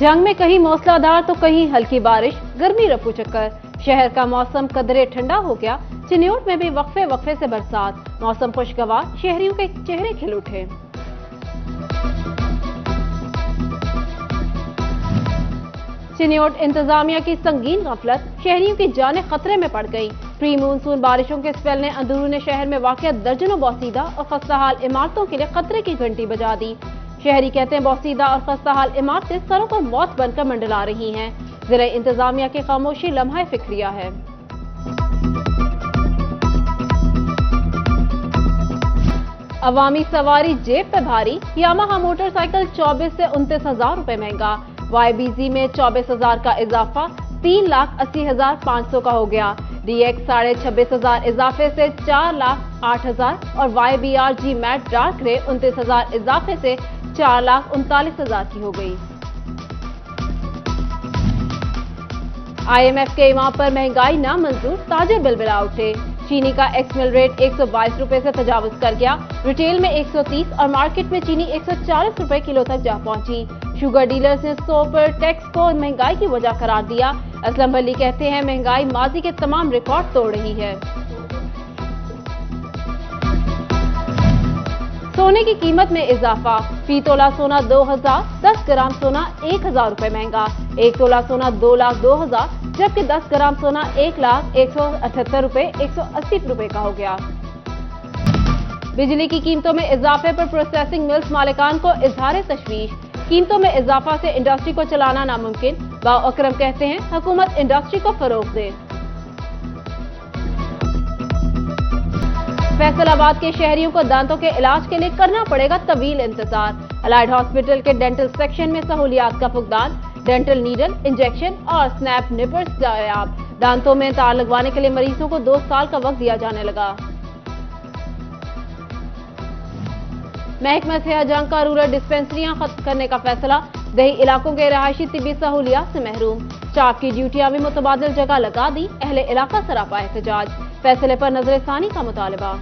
जंग में कहीं मूसलाधार तो कहीं हल्की बारिश, गर्मी रफू चक्कर। शहर का मौसम कदरे ठंडा हो गया। चिन्योट में भी वक्फे वक्फे से बरसात। मौसम खुशगवार, शहरियों के चेहरे खिल उठे। चिन्योट इंतजामिया की संगीन गफलत, शहरियों की जानें खतरे में पड़ गई। प्री मानसून बारिशों के स्पेल ने अंदरूनी शहर में वाक़या दर्जनों बोसीदा और खस्ताहाल इमारतों के लिए खतरे की घंटी बजा दी। शहरी कहते हैं बोसीदा और खस्ताहाल इमारतें सरों पर मौत बनकर मंडला रही हैं। ज़िला इंतजामिया की खामोशी लम्हा फिक्रिया है। अवामी सवारी जेब पे भारी, यामाहा मोटरसाइकिल 24 से 29,000 रुपए महंगा। YBZ में 24,000 का इजाफा 3,80,500 का हो गया। DX 26,500 इजाफे से 4,08,000 और YBR G matte dark grey 29,000 इजाफे से 4,39,000 की हो गई। IMF के इमाम पर महंगाई ना मंजूर, ताजिर बिलबिला उठे। चीनी का एक्स मिल रेट 122 रुपए से तजावुज कर गया। रिटेल में 130 और मार्केट में चीनी 140 रुपए किलो तक जा पहुंची। शुगर डीलर्स ने 100 पर टैक्स को महंगाई की वजह करार दिया। असलम भली कहते हैं महंगाई माजी के तमाम रिकॉर्ड तोड़ रही है। सोने की कीमत में इजाफा, फी तोला सोना 2,000, 10 ग्राम सोना 1,000 रुपए महंगा। 1 तोला सोना 2,02,000, जबकि 10 ग्राम सोना 1,178 रुपए 180 रुपए का हो गया। बिजली की कीमतों में इजाफे पर प्रोसेसिंग मिल्स मालिकान को इजहार तशवीश। कीमतों में इजाफा से इंडस्ट्री को चलाना नामुमकिन। बाव अकरम कहते हैं हुकूमत इंडस्ट्री को फरोग दे। फैसलाबाद के शहरियों को दांतों के इलाज के लिए करना पड़ेगा तवील इंतजार। अलाइड हॉस्पिटल के डेंटल सेक्शन में सहूलियात का फुकदान। डेंटल नीडल, इंजेक्शन और स्नैप निपर्स दस्तयाब। दांतों में तार लगवाने के लिए मरीजों को 2 साल का वक्त दिया जाने लगा। महकमा सेहत जंग का रूरल डिस्पेंसरियां खत्म करने का फैसला। दही इलाकों के रहायशी तिबी सहूलियात से महरूम। स्टाफ की ड्यूटियां भी मुतबादिल जगह लगा दी। अहले इलाका सरापा एहतजाज। फैसले पर नजरसानी का मुतालबा।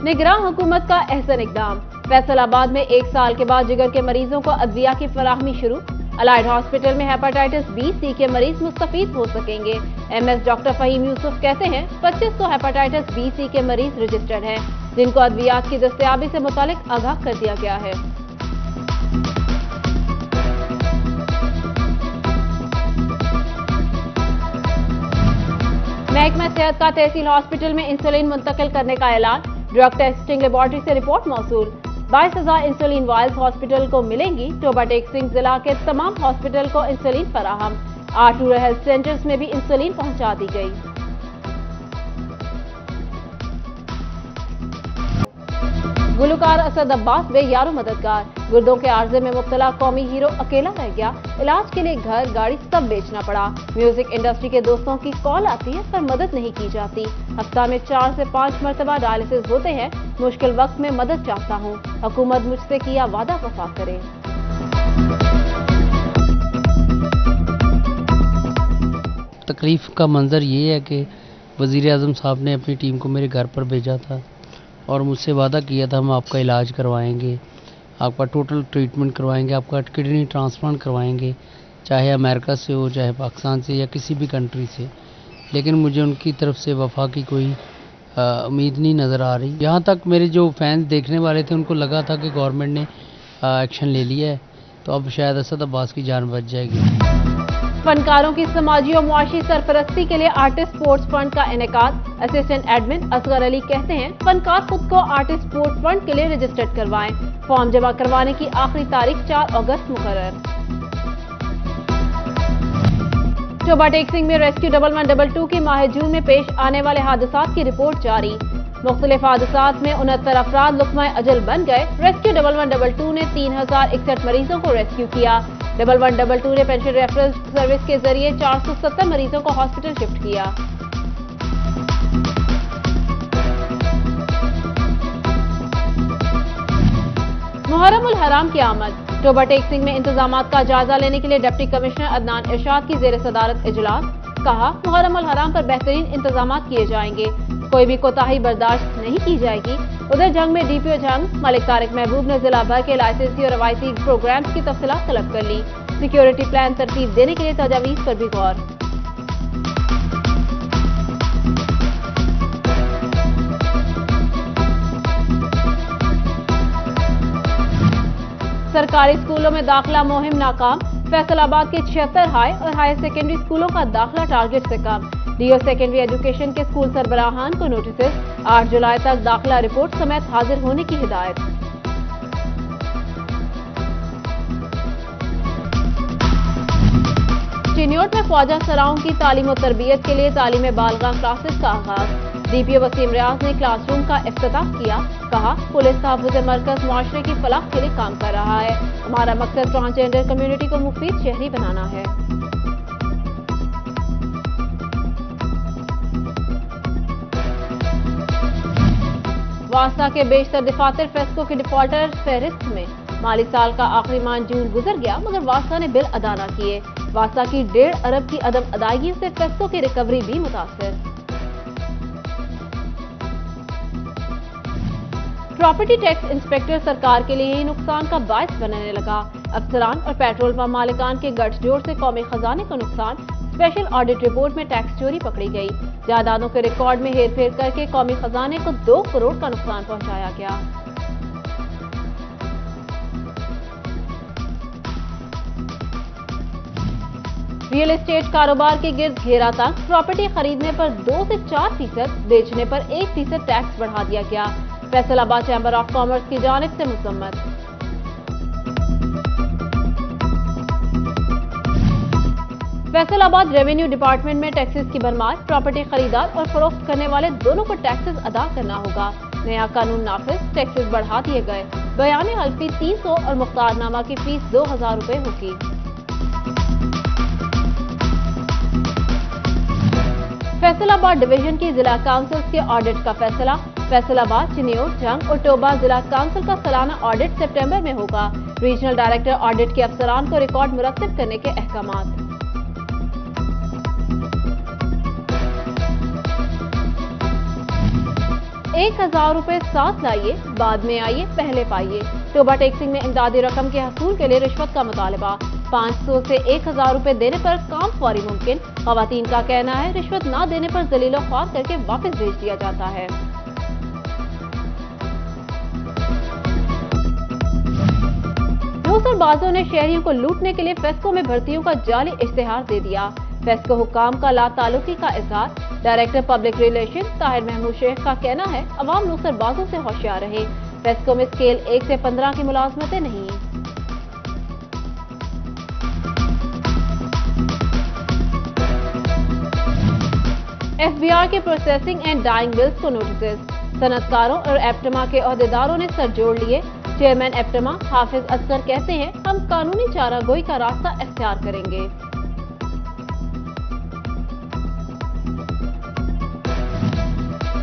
निगरान हुकूमत का अहसन इकदाम। फैसलाबाद में 1 साल के बाद जिगर के मरीजों को अद्विया की फराहमी शुरू। अलाइड हॉस्पिटल में हेपेटाइटिस B-C के मरीज मुस्तफीद हो सकेंगे। MS डॉक्टर फहीम यूसुफ कहते हैं 2500 हेपेटाइटिस B-C के मरीज रजिस्टर्ड हैं, जिनको अद्वियात की दस्तयाबी से मुतालिक आगाह कर दिया गया है। महकमा सेहत का तहसील हॉस्पिटल में इंसुलिन मुंतकिल करने का ऐलान। ड्रग टेस्टिंग लेबोरेटरी से रिपोर्ट मौसूल। 22,000 इंसुलिन वायल्स हॉस्पिटल को मिलेंगी। टोबा टेक सिंह जिला के तमाम हॉस्पिटल को इंसुलिन फराहम। 8 रूरल हेल्थ सेंटर्स में भी इंसुलिन पहुंचा दी गई। गुलकार असद अब्बास बेयारो मददगार। गुर्दों के आर्जे में मुब्तला कौमी हीरो अकेला रह गया। इलाज के लिए घर गाड़ी सब बेचना पड़ा। म्यूजिक इंडस्ट्री के दोस्तों की कॉल आती है पर मदद नहीं की जाती। हफ्ता में 4 से 5 मरतबा डायलिसिस होते हैं। मुश्किल वक्त में मदद चाहता हूँ। हुकूमत मुझसे किया वादा वफा करे। तकलीफ का मंजर ये है कि वज़ीर आज़म साहब ने अपनी टीम को मेरे घर पर भेजा था और मुझसे वादा किया था हम आपका इलाज करवाएंगे, आपका टोटल ट्रीटमेंट करवाएंगे, आपका किडनी ट्रांसप्लांट करवाएंगे, चाहे अमेरिका से हो, चाहे पाकिस्तान से या किसी भी कंट्री से। लेकिन मुझे उनकी तरफ से वफा की कोई उम्मीद नहीं नज़र आ रही। यहाँ तक मेरे जो फैंस देखने वाले थे उनको लगा था कि गवर्नमेंट ने एक्शन ले लिया है, तो अब शायद असद अब्बास की जान बच जाएगी। फनकारों की समाजी और मुआशी सरपरस्ती के लिए आर्टिस्ट स्पोर्ट्स फंड का इनेकाद। असिस्टेंट एडमिन असगर अली कहते हैं फनकार खुद को आर्टिस्ट स्पोर्ट्स फंड के लिए रजिस्टर्ड करवाएं। फॉर्म जमा करवाने की आखिरी तारीख 4 अगस्त मुकर्रर। टोबा टेक सिंह में रेस्क्यू 1122 की माह जून में पेश आने वाले हादसात की रिपोर्ट जारी। मुख्तलिफ हादसात में 69 अफराद लुक़्मा अजल बन गए। रेस्क्यू 1122 ने 3061 मरीजों को रेस्क्यू किया। 1122 ने पेंशन रेफरल सर्विस के जरिए 470 मरीजों को हॉस्पिटल शिफ्ट किया। मुहर्रम उल हराम की आमद। टोबा टेक सिंह में इंतजामात का जायजा लेने के लिए डिप्टी कमिश्नर अदनान इरशाद की जेर सदारत इजलास। कहा मुहर्रम उल हराम पर बेहतरीन इंतजामात किए जाएंगे। कोई भी कोताही बर्दाश्त नहीं की जाएगी। उधर जंग में डीपीओ जंग मलिक तारिक महबूब ने जिला भर के लाइसेंसी और रवायती प्रोग्राम्स की तफसीलात तलब कर ली। सिक्योरिटी प्लान तरतीब देने के लिए तजावीज पर भी गौर। सरकारी स्कूलों में दाखिला मुहिम नाकाम, फैसलाबाद के 76 हाई और हायर सेकेंडरी स्कूलों का दाखिला टारगेट से कम। डीओ सेकेंडरी एजुकेशन के स्कूल सरबराहान को नोटिस, 8 जुलाई तक दाखिला रिपोर्ट समेत हाजिर होने की हिदायत। चिन्योट में ख्वाजा सराओं की तालीम और तरबियत के लिए तालीम बालगा क्लासेस का आगाज। डीपीओ वसीम रियाज ने क्लासरूम का इफ्तिताह किया, कहा पुलिस तहफ़्फ़ुज़ मरकज मुआशरे की फलाह के लिए काम कर रहा है। हमारा मकसद ट्रांसजेंडर कम्युनिटी को मुफीद शहरी बनाना है। वास्ता के बेशतर दफातर फेस्को के डिफॉल्टर फहरिस्त में। माली साल का आखिरी माह जून गुजर गया मगर वास्ता ने बिल अदा न किए। वास्ता की 1.5 अरब की अदम अदायगी से फेस्को की रिकवरी भी मुतासर। प्रॉपर्टी टैक्स इंस्पेक्टर सरकार के लिए ही नुकसान का बायस बनने लगा। अफसरान और पेट्रोल पंप मालिकान के गठजोड़ से कौमी खजाने को नुकसान। स्पेशल ऑडिट रिपोर्ट में टैक्स चोरी पकड़ी गई। जायदादों के रिकॉर्ड में हेरफेर करके कौमी खजाने को 2 करोड़ का नुकसान पहुंचाया गया। रियल एस्टेट कारोबार के गिर्द घेरा तक। प्रॉपर्टी खरीदने पर 2 से 4%, बेचने पर 1% टैक्स बढ़ा दिया गया। फैसलाबाद चैम्बर ऑफ कॉमर्स की जानिब से मजम्मत। फैसलाबाद रेवेन्यू डिपार्टमेंट में टैक्सेस की भरमार। प्रॉपर्टी खरीदार और फरोख्त करने वाले दोनों को टैक्सेस अदा करना होगा। नया कानून नाफिज, टैक्सेस बढ़ा दिए गए। बयान हल्फी 300 और मुख्तारनामा की फीस 2000 रुपए होगी। फैसलाबाद डिवीजन की जिला काउंसिल के ऑडिट का फैसला। फैसलाबाद, चिन्योट, जंग और टोबा जिला काउंसिल का सालाना ऑडिट सितंबर में होगा। रीजनल डायरेक्टर ऑडिट के अफसरान को रिकॉर्ड मुरत्तिब करने के अहकामात। ₹1000 साथ लाइए, बाद में आइए, पहले पाइए। टोबा टैक्सिंग में इमदादी रकम के हसूल के लिए रिश्वत का मुतालबा। 500 से 1000 रुपए देने पर काम फौरी मुमकिन। खवातीन का कहना है रिश्वत ना देने पर जलीलो ख्वार करके वापस भेज दिया जाता है। नौसरबाजों ने शहरियों को लूटने के लिए फेस्को में भर्तियों का जाली इश्तिहार दे दिया। फेस्को हुकाम का लाताल्लुकी का इजहार। Director public relation Tahir Mahmood Sheikh का कहना है अवाम नौसरबाजों से होशियार रहे। फेस्को में स्केल 1 से 15 की मुलाजमतें नहीं। एफबीआर के प्रोसेसिंग एंड डाइंग बिल्स को नोटिस। सनतकारों और एप्टमा के अहदेदारों ने सर जोड़ लिए। चेयरमैन एप्टमा हाफिज असगर कहते हैं हम कानूनी चारागोई का रास्ता इख्तियार करेंगे।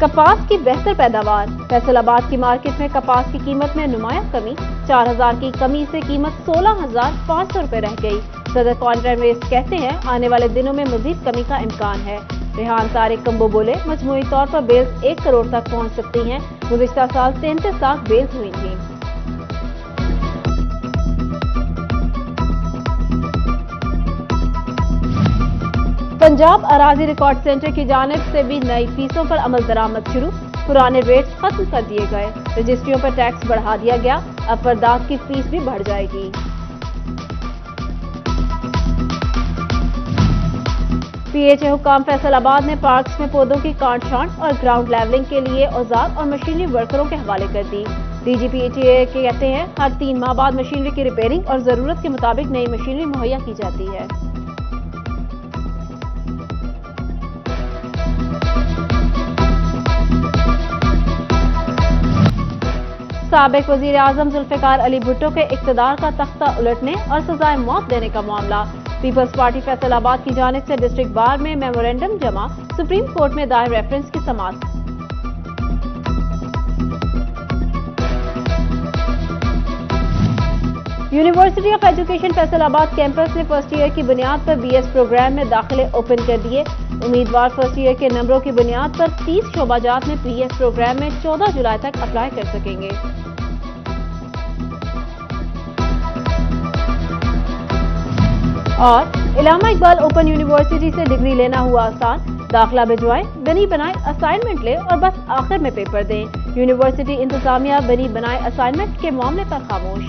कपास की बेहतर पैदावार। फैसलाबाद की मार्केट में कपास की कीमत में नुमायां कमी। 4000 की कमी से कीमत 16500 रुपए रह गई। सदर कॉन्ट्रैक्ट कहते हैं आने वाले दिनों में मजीद कमी का इम्कान है। रेहान तारिक कंबो बोले मजमूई तौर पर बेल्स 1 करोड़ तक पहुंच सकती हैं। गुज़िश्ता साल 33 लाख बेल्स हुई थी। पंजाब अराजी रिकॉर्ड सेंटर की जानिब से भी नई फीसों पर अमल दरामद शुरू। पुराने रेट्स खत्म कर दिए गए। रजिस्ट्रियों पर टैक्स बढ़ा दिया गया। अब फरदाद की फीस भी बढ़ जाएगी। पीएचए हुकाम फैसलाबाद ने पार्क्स में पौधों की काट छांट और ग्राउंड लेवलिंग के लिए औजार और मशीनरी वर्करों के हवाले कर दी। डीजीपीएचए कहते हैं हर 3 माह बाद मशीनरी की रिपेयरिंग और जरूरत के मुताबिक नई मशीनरी मुहैया की जाती है। साबिक वजीर आजम जुल्फिकार अली भुट्टो के इख्तिदार का तख्ता उलटने और सजाए मौत देने का मामला। पीपल्स पार्टी फैसलाबाद की जानिब से डिस्ट्रिक्ट बार में मेमोरेंडम जमा। सुप्रीम कोर्ट में दायर रेफरेंस की समाअत। University of education Faisalabad campus ने फर्स्ट ईयर की बुनियाद पर बीएस प्रोग्राम में दाखिले ओपन कर दिए। امیدوار فرسٹ ایئر کے نمبروں کی بنیاد پر 30 شعبہ جات میں پی ایس پروگرام میں 14 جولائی تک اپلائی کر سکیں گے۔ اور علامہ اقبال اوپن یونیورسٹی سے ڈگری لینا ہوا آسان، داخلہ بھجوائیں، بنی بنائے اسائنمنٹ لیں اور بس آخر میں پیپر دیں۔ یونیورسٹی انتظامیہ بنی بنائے اسائنمنٹ کے معاملے پر خاموش۔